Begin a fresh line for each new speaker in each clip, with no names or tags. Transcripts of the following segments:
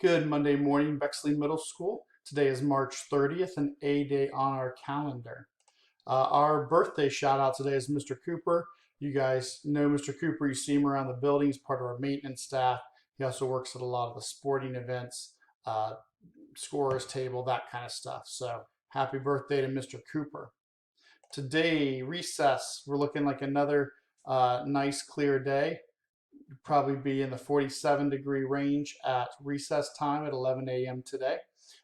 Good Monday morning, Bexley Middle School. Today is March 30th, an A day on our calendar. Our birthday shout out today is Mr. Cooper. You guys know Mr. Cooper. You see him around the building. He's part of our maintenance staff. He also works at a lot of the sporting events, uh, scorers table, that kind of stuff. So happy birthday to Mr. Cooper. Today, recess. We're looking like another nice clear day. Probably be in the 47-degree range at recess time at 11 a.m. today.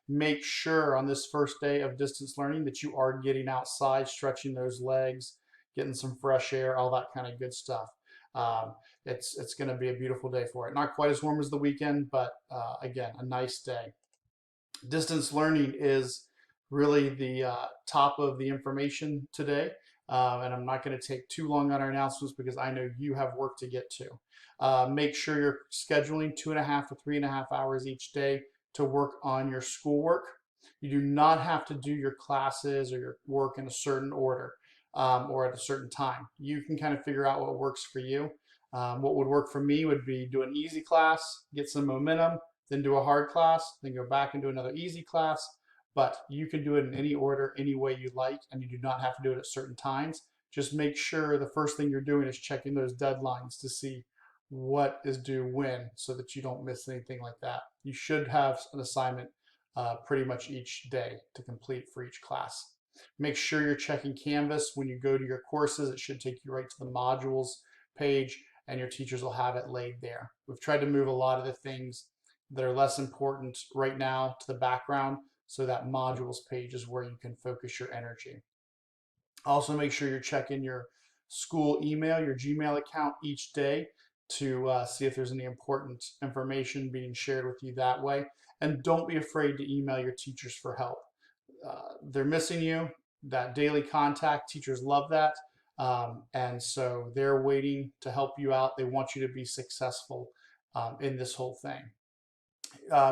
Make sure on this first day of distance learning that you are getting outside, stretching those legs, getting some fresh air, all that kind of good stuff. Um, it's going to be a beautiful day for it. Not quite as warm as the weekend, but again, a nice day. Distance learning is really the top of the information today. And I'm not going to take too long on our announcements because I know you have work to get to. Make sure you're scheduling 2.5 to 3.5 hours each day to work on your schoolwork. You do not have to do your classes or your work in a certain order or at a certain time. You can kind of figure out what works for you. What would work for me would be do an easy class, get some momentum, then do a hard class, then go back and do another easy class. But you can do it in any order, any way you like, and you do not have to do it at certain times. Just make sure the first thing you're doing is checking those deadlines to see what is due when so that you don't miss anything like that. You should have an assignment pretty much each day to complete for each class. Make sure you're checking Canvas when you go to your courses. It should take you right to the modules page and your teachers will have it laid there. We've tried to move a lot of the things that are less important right now to the background so that modules page is where you can focus your energy. Also make sure you're checking your school email, your Gmail account each day to see if there's any important information being shared with you that way. And don't be afraid to email your teachers for help. They're missing you. That daily contact, teachers love that. And so they're waiting to help you out. They want you to be successful in this whole thing.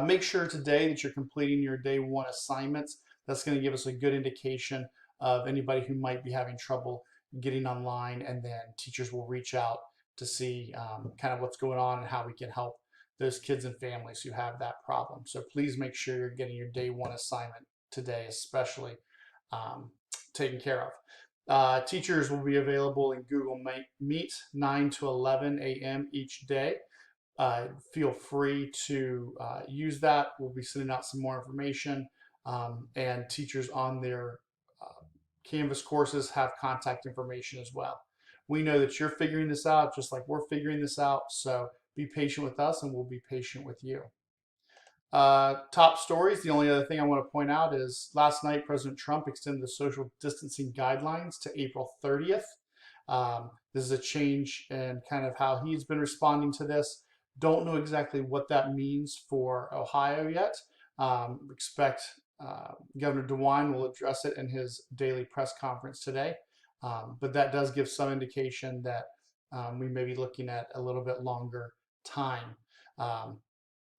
Make sure today that you're completing your day one assignments. That's going to give us a good indication of anybody who might be having trouble getting online, and then teachers will reach out to see kind of what's going on and how we can help those kids and families who have that problem. So please make sure you're getting your day one assignment today, especially um, taken care of. Teachers will be available in Google Meet 9 to 11 a.m. each day. Feel free to use that. We'll be sending out some more information, and teachers on their Canvas courses have contact information as well. We know that you're figuring this out just like we're figuring this out, so be patient with us and we'll be patient with you. Top stories. The only other thing I want to point out is last night President Trump extended the social distancing guidelines to April 30th. This is a change in kind of how he's been responding to this. Don't know exactly what that means for Ohio yet. Expect Governor DeWine will address it in his daily press conference today. But that does give some indication that we may be looking at a little bit longer time.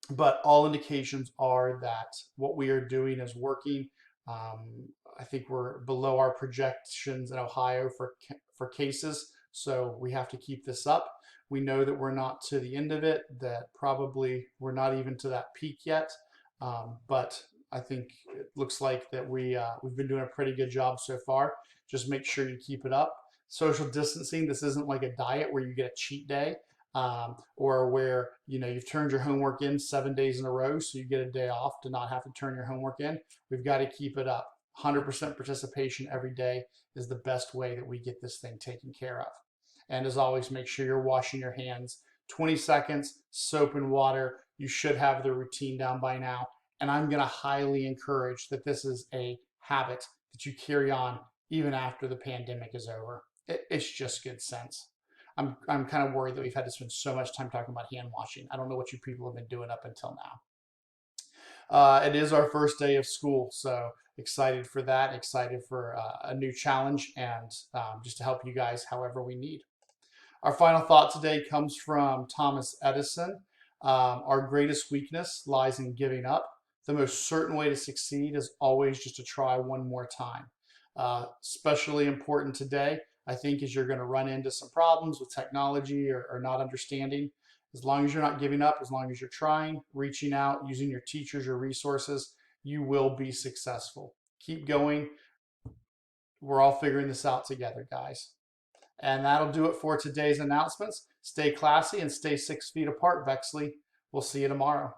But all indications are that what we are doing is working. I think we're below our projections in Ohio for cases, so we have to keep this up. We know that we're not to the end of it, that probably we're not even to that peak yet, but I think it looks like that we've been doing a pretty good job so far. Just make sure you keep it up. Social distancing, this isn't like a diet where you get a cheat day. Or where you've turned your homework in 7 days in a row, so you get a day off to not have to turn your homework in. We've got to keep it up. 100% participation every day is the best way that we get this thing taken care of. And as always, make sure you're washing your hands. 20 seconds, soap and water. You should have the routine down by now. And I'm going to highly encourage that this is a habit that you carry on even after the pandemic is over. It's just good sense. I'm kind of worried that we've had to spend so much time talking about hand washing. I don't know what you people have been doing up until now. It is our first day of school, so excited for that, excited for a new challenge, and just to help you guys however we need. Our final thought today comes from Thomas Edison. Our greatest weakness lies in giving up. The most certain way to succeed is always just to try one more time. Especially important today, I think, is you're going to run into some problems with technology or not understanding. As long as you're not giving up, as long as you're trying, reaching out, using your teachers, your resources, you will be successful. Keep going. We're all figuring this out together, guys. And that'll do it for today's announcements. Stay classy and stay 6 feet apart, Bexley. We'll see you tomorrow.